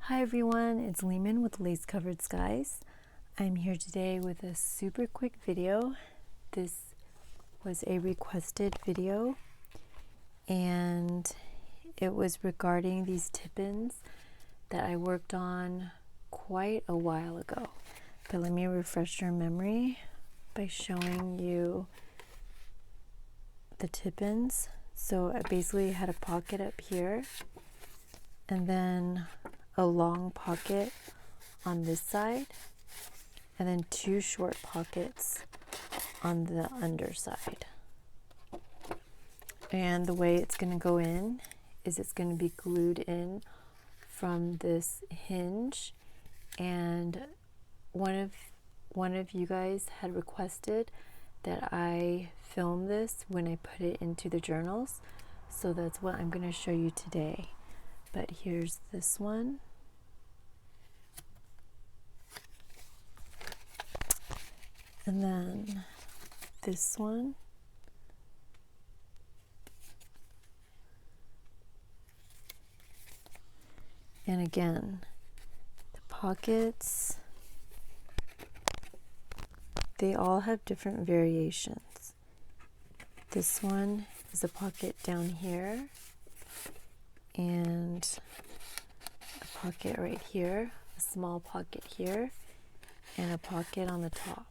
Hi everyone, it's Lehman with Lace Covered Skies. I'm here today with a super quick video. This was a requested video and it was regarding these tip-ins that I worked on quite a while ago. But let me refresh your memory by showing you the tip-ins. So I basically had a pocket up here and then a long pocket on this side, and then two short pockets on the underside. And the way it's going to go in is it's going to be glued in from this hinge, and one of you guys had requested that I film this when I put it into the journals, so that's what I'm going to show you today. But here's this one. And then this one. And again, the pockets, they all have different variations. This one is a pocket down here, and a pocket right here, a small pocket here, and a pocket on the top.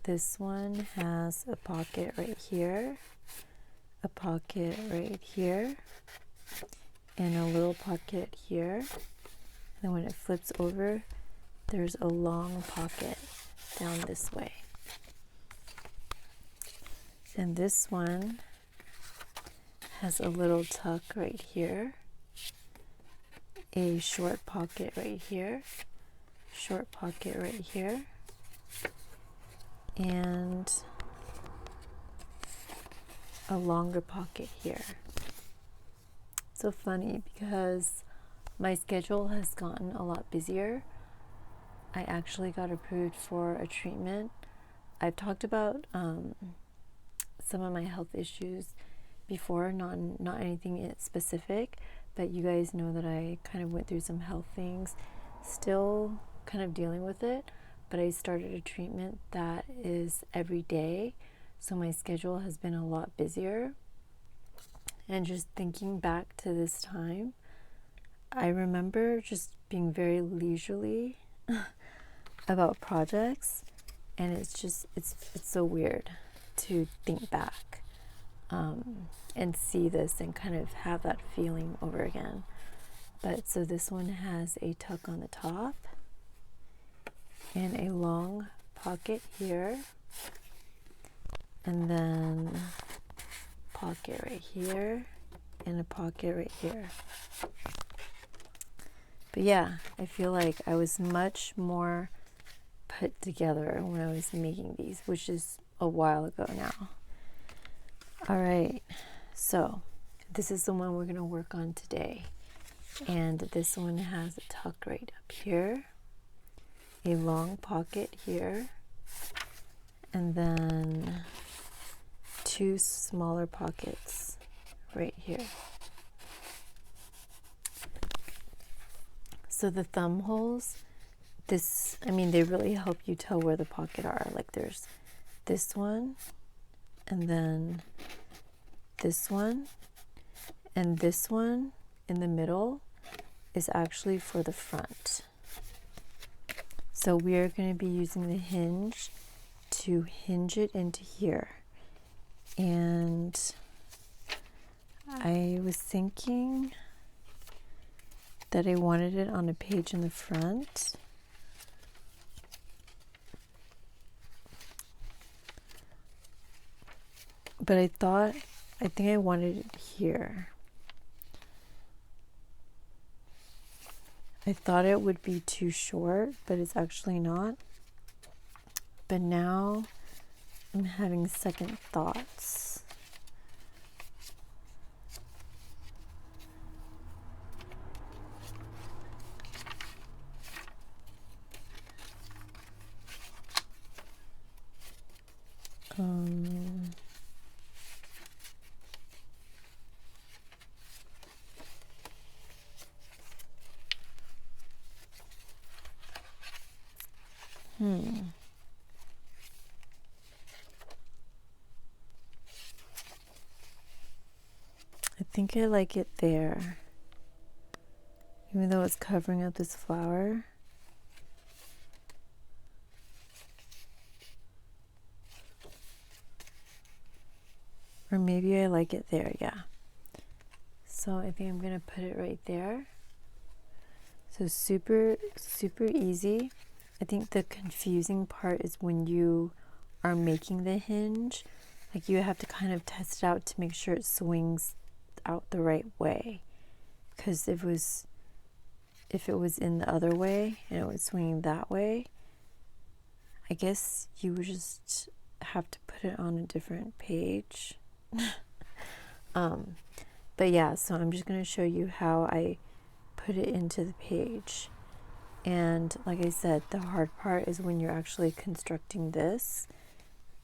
This one has a pocket right here, a pocket right here, and a little pocket here. And when it flips over, there's a long pocket down this way. And this one has a little tuck right here, a short pocket right here, short pocket right here, and a longer pocket here. So funny because my schedule has gotten a lot busier. I actually got approved for a treatment. I've talked about some of my health issues before, not anything specific, but you guys know that I kind of went through some health things, still kind of dealing with it, but I started a treatment that is every day, so my schedule has been a lot busier. And just thinking back to this time, I remember just being very leisurely about projects, and it's so weird to think back and see this and kind of have that feeling over again. But so this one has a tuck on the top and a long pocket here, and then pocket right here and a pocket right here. But yeah, I feel like I was much more put together when I was making these, which is a while ago now. All right, so this is the one we're going to work on today. And this one has a tuck right up here, a long pocket here, and then two smaller pockets right here. So the thumb holes, they really help you tell where the pocket are. Like there's this one, and then this one, and this one in the middle is actually for the front. So we are going to be using the hinge to hinge it into here. And I was thinking that I wanted it on a page in the front. But I think I wanted it here. I thought it would be too short, but it's actually not. But now I'm having second thoughts. I think I like it there, even though it's covering up this flower. Or maybe I like it there, yeah. So I think I'm gonna put it right there. So super, super easy. I think the confusing part is when you are making the hinge, like you have to kind of test it out to make sure it swings out the right way. Because if it was in the other way and it was swinging that way, I guess you would just have to put it on a different page. But yeah, so I'm just going to show you how I put it into the page. And like I said, the hard part is when you're actually constructing this,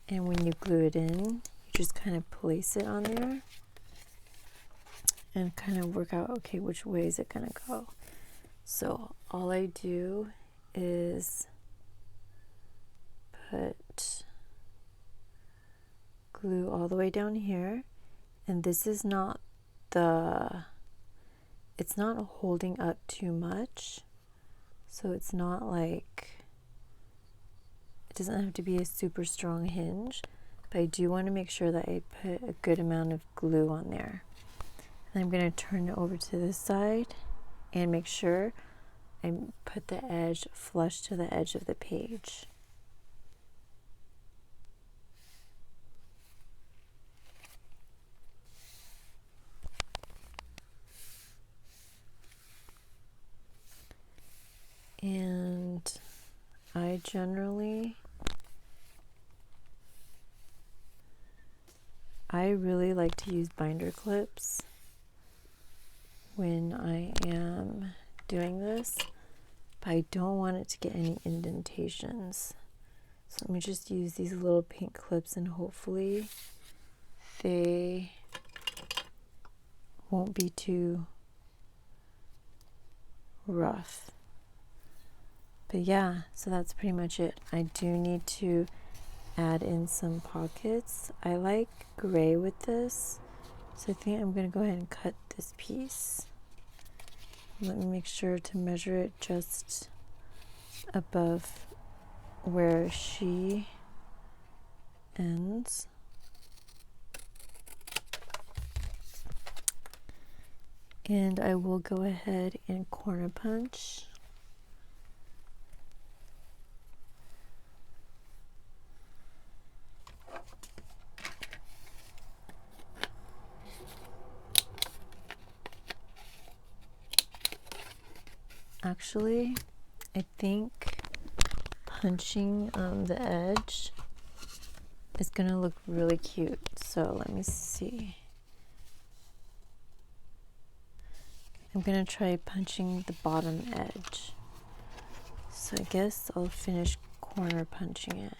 and when you glue it in, you just kind of place it on there and kind of work out, okay, which way is it going to go. So all I do is put glue all the way down here, and this is not it's not holding up too much, so it's not like, it doesn't have to be a super strong hinge, but I do want to make sure that I put a good amount of glue on there. And I'm going to turn it over to this side and make sure I put the edge flush to the edge of the page. And I really like to use binder clips when I am doing this, but I don't want it to get any indentations. So let me just use these little pink clips, and hopefully they won't be too rough. But yeah, so that's pretty much it. I do need to add in some pockets. I like gray with this, so I think I'm going to go ahead and cut this piece. Let me make sure to measure it just above where she ends. And I will go ahead and corner punch. Actually, I think punching the edge is gonna look really cute. So let me see. I'm gonna try punching the bottom edge. So I guess I'll finish corner punching it.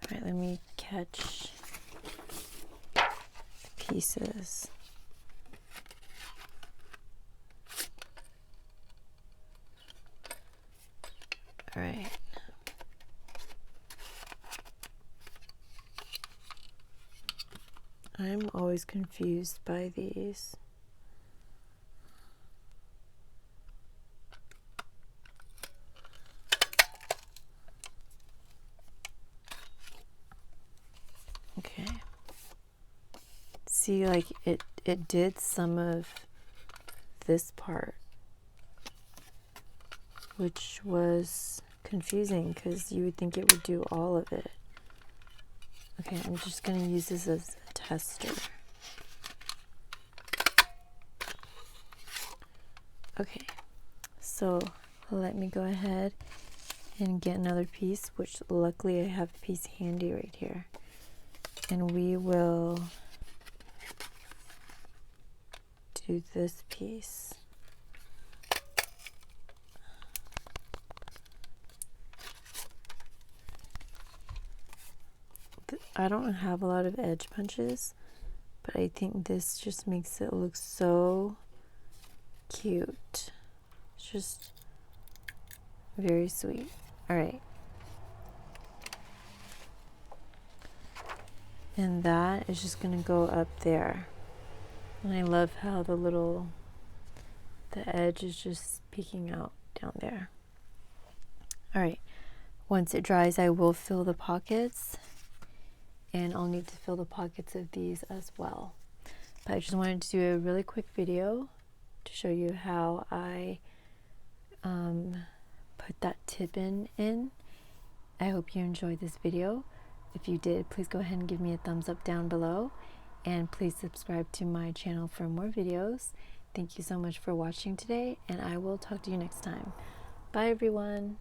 Alright, let me catch the pieces. All right. I'm always confused by these. Okay. See, like it did some of this part, which was confusing because you would think it would do all of it. Okay, I'm just going to use this as a tester. Okay, so let me go ahead and get another piece, which luckily I have a piece handy right here. And we will do this piece. I don't have a lot of edge punches, but I think this just makes it look so cute. It's just Very sweet. All right. And that is just going to go up there. And I love how the edge is just peeking out down there. All right. Once it dries, I will fill the pockets. And I'll need to fill the pockets of these as well. But I just wanted to do a really quick video to show you how I put that tip in. I hope you enjoyed this video. If you did, please go ahead and give me a thumbs up down below, and please subscribe to my channel for more videos. Thank you so much for watching today, and I will talk to you next time. Bye everyone.